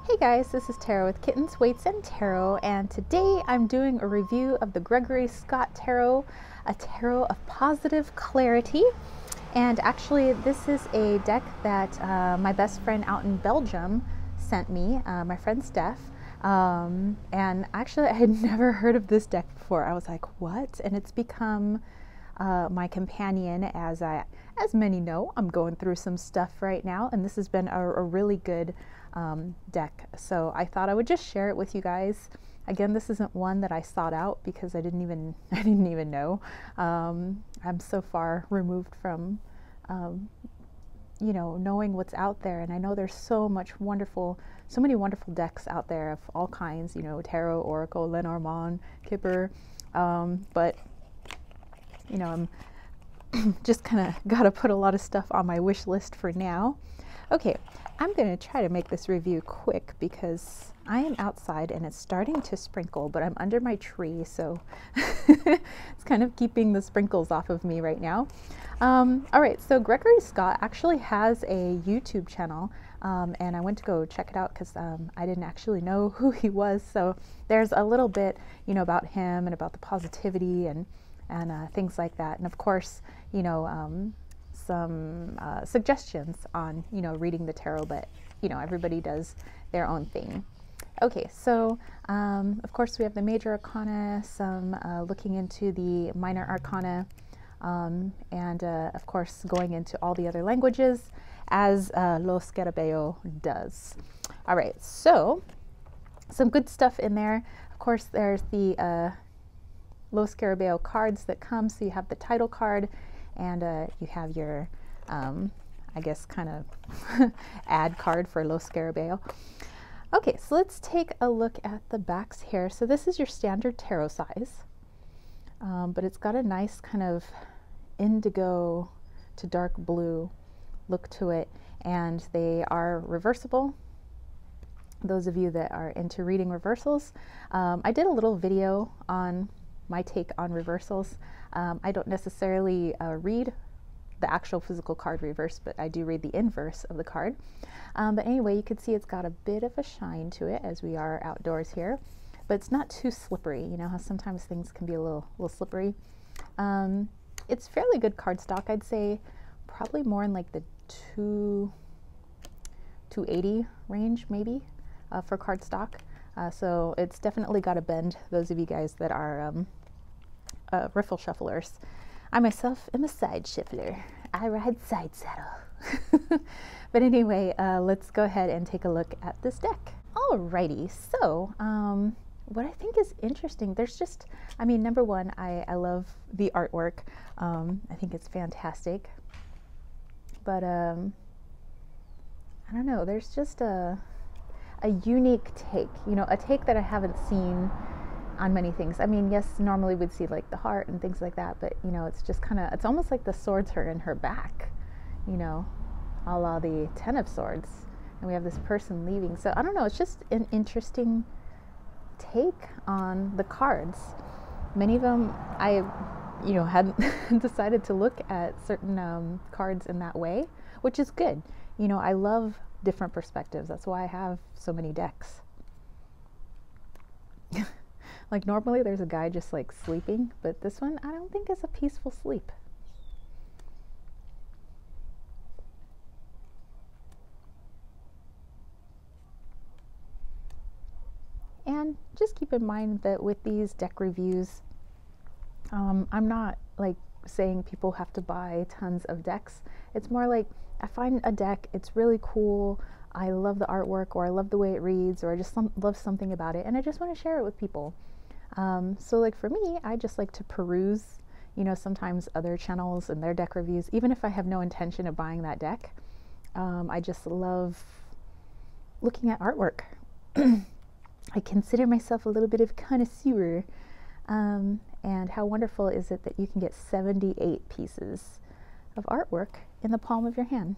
Hey guys, this is Tarot with Kittens, Weights, and Tarot, and today I'm doing a review of the Gregory Scott Tarot, a tarot of positive clarity. And actually, this is a deck that my best friend out in Belgium sent me, my friend Steph. And actually, I had never heard of this deck before. I was like, what? And it's become my companion as many know, I'm going through some stuff right now, and this has been a really good deck. So I thought I would just share it with you guys. Again, this isn't one that I sought out because I didn't even know. I'm so far removed from knowing what's out there, and I know there's so many wonderful decks out there of all kinds, tarot, oracle, Lenormand, Kipper, but I'm just kind of got to put a lot of stuff on my wish list for now. Okay, I'm going to try to make this review quick because I am outside and it's starting to sprinkle, but I'm under my tree, so it's kind of keeping the sprinkles off of me right now. All right, so Gregory Scott actually has a YouTube channel, and I went to go check it out because I didn't actually know who he was. So there's a little bit, about him and about the positivity and things like that. And of course, some suggestions on, reading the tarot, but, everybody does their own thing. Okay, so of course we have the major arcana, some looking into the minor arcana, and of course going into all the other languages as Lo Scarabeo does. All right, so some good stuff in there. Of course, there's the Lo Scarabeo cards that come. So you have the title card, and you have your, I guess, kind of ad card for Lo Scarabeo. Okay, so let's take a look at the backs here. So this is your standard tarot size, but it's got a nice kind of indigo to dark blue look to it, and they are reversible. Those of you that are into reading reversals, I did a little video on my take on reversals. I don't necessarily read the actual physical card reverse, but I do read the inverse of the card. But anyway, you can see it's got a bit of a shine to it as we are outdoors here, but it's not too slippery. You know how sometimes things can be a little slippery. It's fairly good cardstock. I'd say probably more in like the 280 range maybe for cardstock. So it's definitely got a bend, those of you guys that are riffle shufflers. I myself am a side shuffler. I ride side saddle. But anyway, let's go ahead and take a look at this deck. Alrighty, so what I think is interesting, there's just, number one, I love the artwork. I think it's fantastic. But I don't know, there's just a unique take, a take that I haven't seen on many things. Yes, normally we'd see like the heart and things like that, but it's just kind of, it's almost like the swords are in her back, a la the 10 of Swords, and we have this person leaving. So I don't know, it's just an interesting take on the cards. Many of them I hadn't decided to look at certain cards in that way, which is good. I love different perspectives. That's why I have so many decks. Like normally there's a guy just like sleeping, but this one I don't think is a peaceful sleep. And just keep in mind that with these deck reviews, I'm not like saying people have to buy tons of decks. It's more like I find a deck, it's really cool, I love the artwork, or I love the way it reads, or I just love something about it, and I just want to share it with people. So like for me, I just like to peruse, sometimes other channels and their deck reviews, even if I have no intention of buying that deck. I just love looking at artwork. I consider myself a little bit of a connoisseur. And how wonderful is it that you can get 78 pieces of artwork in the palm of your hand.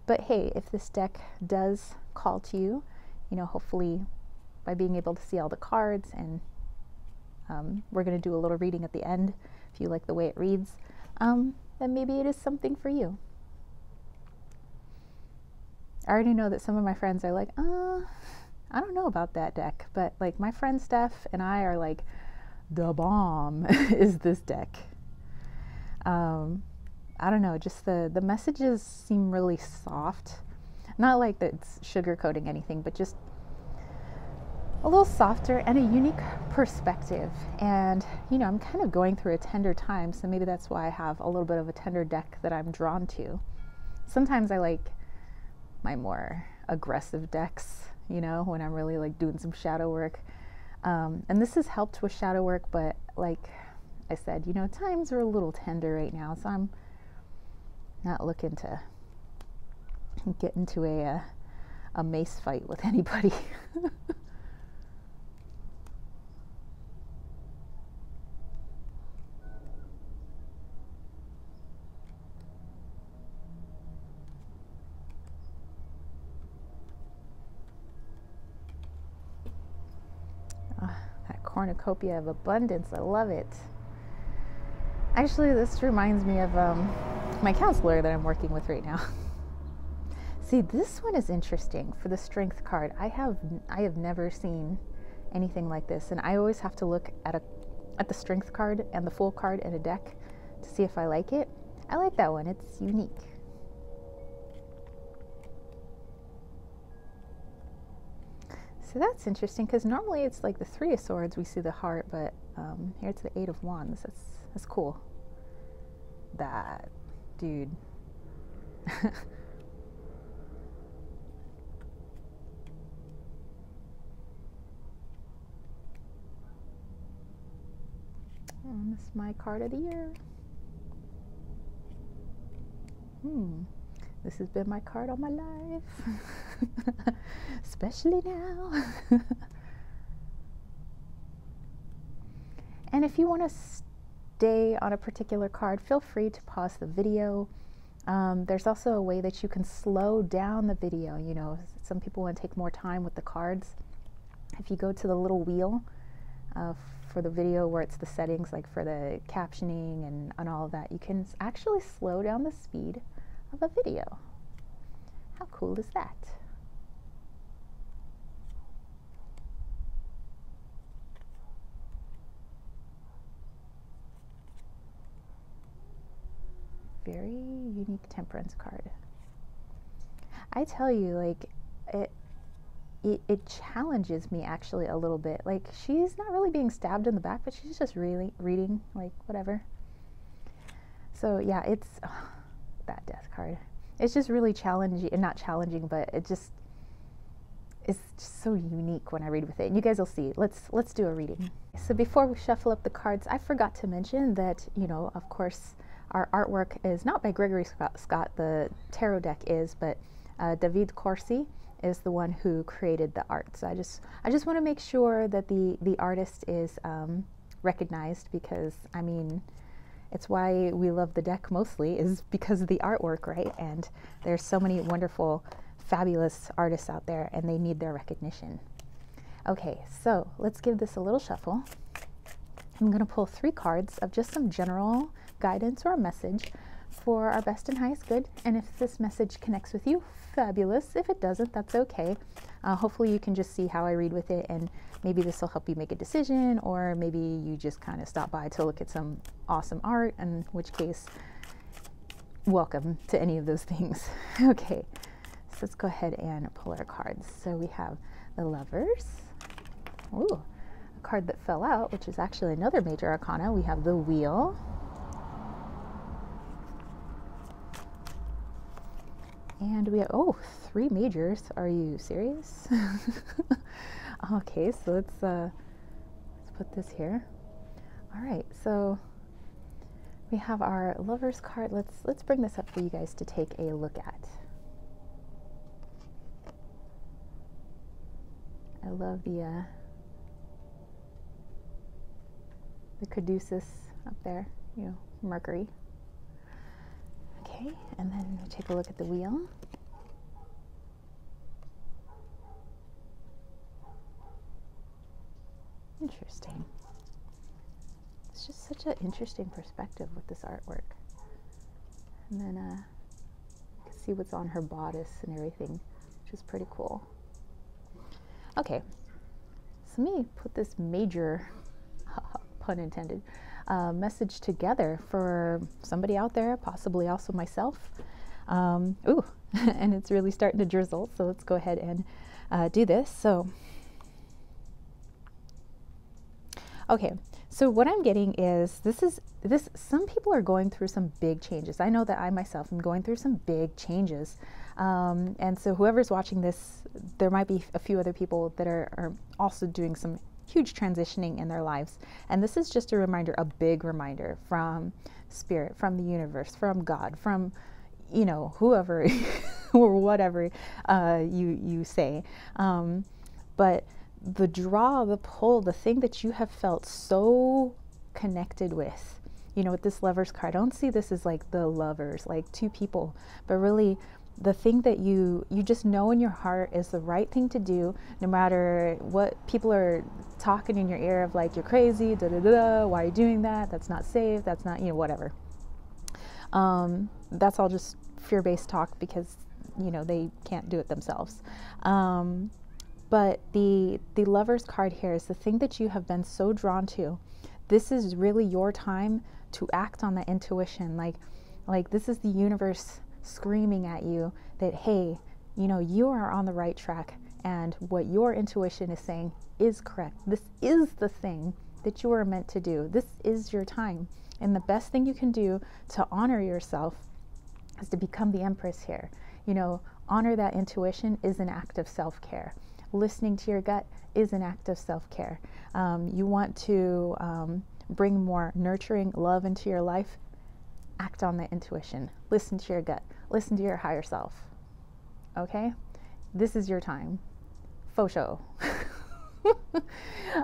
But hey, if this deck does call to you, hopefully by being able to see all the cards, and we're going to do a little reading at the end if you like the way it reads, then maybe it is something for you. I already know that some of my friends are like, I don't know about that deck, but like my friend Steph and I are like, the bomb is this deck. I don't know, just the messages seem really soft. Not like that it's sugarcoating anything, but just a little softer and a unique perspective. And, you know, I'm kind of going through a tender time, so maybe that's why I have a little bit of a tender deck that I'm drawn to. Sometimes I like my more aggressive decks, you know, when I'm really like doing some shadow work. And this has helped with shadow work, but like I said, you know, times are a little tender right now, so I'm not looking to get into a mace fight with anybody. That cornucopia of abundance, I love it. Actually, this reminds me of my counselor that I'm working with right now. See, this one is interesting for the strength card. I have never seen anything like this, and I always have to look at the strength card and the full card in a deck to see if I like it. I like that one. It's unique. So that's interesting, because normally it's like the Three of Swords, we see the heart, but here it's the Eight of Wands. That's cool. That dude. This is my card of the year. This has been my card all my life. Especially now. And if you want to stay on a particular card, feel free to pause the video. There's also a way that you can slow down the video. You know, some people want to take more time with the cards. If you go to the little wheel for the video where it's the settings, like for the captioning and all of that, you can actually slow down the speed of a video. How cool is that? Very unique temperance card. I tell you, like, it challenges me actually a little bit. Like, she's not really being stabbed in the back, but she's just really reading, like, whatever. So yeah, it's that death card. It's just really challenging, and not challenging, but it's just so unique when I read with it. And you guys will see. Let's do a reading. So before we shuffle up the cards, I forgot to mention that, you know, of course, our artwork is not by Gregory Scott, the tarot deck is, but David Corsi is the one who created the art. So I just want to make sure that the artist is recognized, because I mean, it's why we love the deck mostly, is because of the artwork, right? And there's so many wonderful, fabulous artists out there, and they need their recognition. Okay, so let's give this a little shuffle. I'm going to pull 3 cards of just some general guidance or a message for our best and highest good. And if this message connects with you, fabulous. If it doesn't, that's okay. Hopefully you can just see how I read with it, and maybe this will help you make a decision, or maybe you just kind of stop by to look at some awesome art, in which case, welcome to any of those things. Okay, so let's go ahead and pull our cards. So we have the Lovers. Ooh, a card that fell out, which is actually another major arcana. We have the Wheel. And we have, oh, 3 majors. Are you serious? Okay, so let's put this here. All right, so we have our Lovers card. Let's bring this up for you guys to take a look at. I love the caduceus up there, you know, Mercury. Okay, and then we take a look at the Wheel. Interesting. It's just such an interesting perspective with this artwork. And then you can see what's on her bodice and everything. which is pretty cool. Okay, so let me put this major, pun intended, message together for somebody out there, possibly also myself. Ooh, and it's really starting to drizzle, so let's go ahead and do this. So, okay, so what I'm getting is some people are going through some big changes. I know that I myself am going through some big changes. And so whoever's watching this, there might be a few other people that are also doing some huge transitioning in their lives. And this is just a reminder, a big reminder from Spirit, from the universe, from God, from, you know, whoever or whatever you say. But the draw, the pull, the thing that you have felt so connected with, you know, with this Lovers card, I don't see this as like the lovers, like two people, but really the thing that you just know in your heart is the right thing to do, no matter what people are talking in your ear of like, you're crazy, da da da, why are you doing that? That's not safe. That's not, you know, whatever. That's all just fear-based talk because, you know, they can't do it themselves. But the Lovers card here is the thing that you have been so drawn to. This is really your time to act on that intuition. Like this is the universe screaming at you that, hey, you know, you are on the right track, and what your intuition is saying is correct. This is the thing that you are meant to do. This is your time. And the best thing you can do to honor yourself is to become the Empress here. You know, honor that intuition is an act of self-care. Listening to your gut is an act of self-care. You want to bring more nurturing love into your life, act on that intuition. Listen to your gut. Listen to your higher self. Okay? This is your time. Faux show.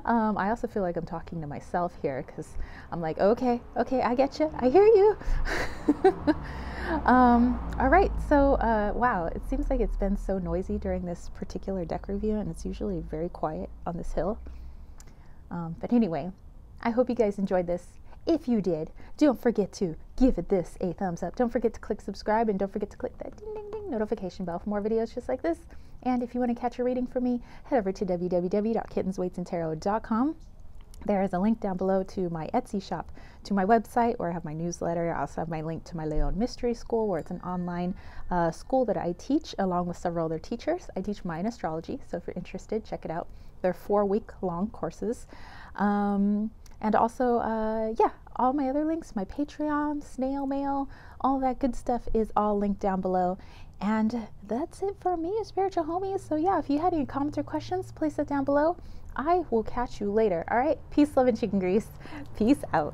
I also feel like I'm talking to myself here because I'm like, okay, I get you. I hear you. All right, so wow, it seems like it's been so noisy during this particular deck review, and it's usually very quiet on this hill. But anyway, I hope you guys enjoyed this. If you did, don't forget to give this a thumbs up. Don't forget to click subscribe, and don't forget to click that ding ding ding notification bell for more videos just like this. And if you want to catch a reading from me, head over to www.kittensweightsandtarot.com. There is a link down below to my Etsy shop, to my website where I have my newsletter. I also have my link to my Leon Mystery School, where it's an online school that I teach along with several other teachers. I teach Mayan astrology, so if you're interested, check it out. They're 4-week-long courses. And also, yeah, all my other links, my Patreon, snail mail, all that good stuff is all linked down below. And that's it for me, spiritual homies. So yeah, if you had any comments or questions, place it down below. I will catch you later. All right, peace, love, and chicken grease. Peace out.